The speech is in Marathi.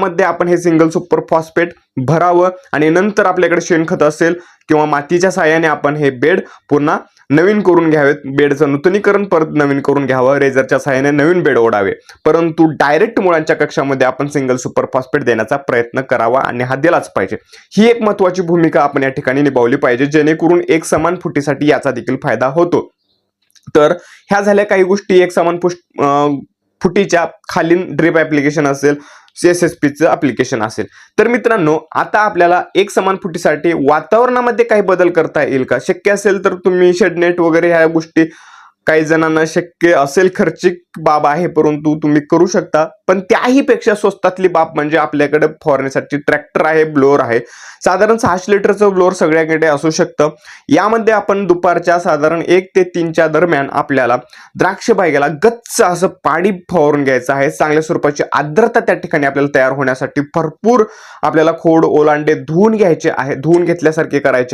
मध्ये आपण हे सिंगल सुपर फॉस्फेट भरावं आणि नंतर आपल्याकडे शेणखत असेल किंवा मातीच्या साहाय्याने आपण हे बेड पुन्हा नवीन करून घ्यावेत, बेडचं नूतनीकरण परत नवीन करून घ्यावं, रेझरच्या साहाय्याने नवीन बेड ओढावे, परंतु डायरेक्ट मुळांच्या कक्षामध्ये आपण सिंगल सुपर फॉस्फेट देण्याचा प्रयत्न करावा आणि हा दिलाच पाहिजे। ही एक महत्त्वाची भूमिका आपण या ठिकाणी निभावली पाहिजे, जेणेकरून एक समान फुटीसाठी याचा देखील फायदा होतो। तर ह्या झाल्या काही गोष्टी एक समान फुटीच्या खालील ड्रिप ऍप्लिकेशन असेल, CSSPचं ऍप्लिकेशन असेल। तर मित्रांनो, आता आपल्याला एक समान फुटीसाठी वातावरणामध्ये काही बदल करता येईल का? शक्य असेल तर तुम्ही शेडनेट वगैरे ह्या गोष्टी काही जणांना शक्य असेल, खर्चिक बाब आहे, परंतु तुम्ही करू शकता। पण त्याही पेक्षा स्वस्तातली बाब म्हणजे आपल्याकडे फवारण्यासाठी ट्रॅक्टर आहे, ब्लोअर आहे। साधारण 600 लिटरचं ब्लोअर सगळ्याकडे असू शकतं। यामध्ये आपण दुपारच्या साधारण 1 ते 3च्या दरम्यान आपल्याला द्राक्ष बागेला गच्च असं पाणी फवारून घ्यायचं आहे। चांगल्या स्वरूपाची आर्द्रता त्या ठिकाणी आपल्याला तयार होण्यासाठी भरपूर आपल्याला खोड ओलांडे धुवून घ्यायचे आहे, धुवून घेतल्यासारखे करायचे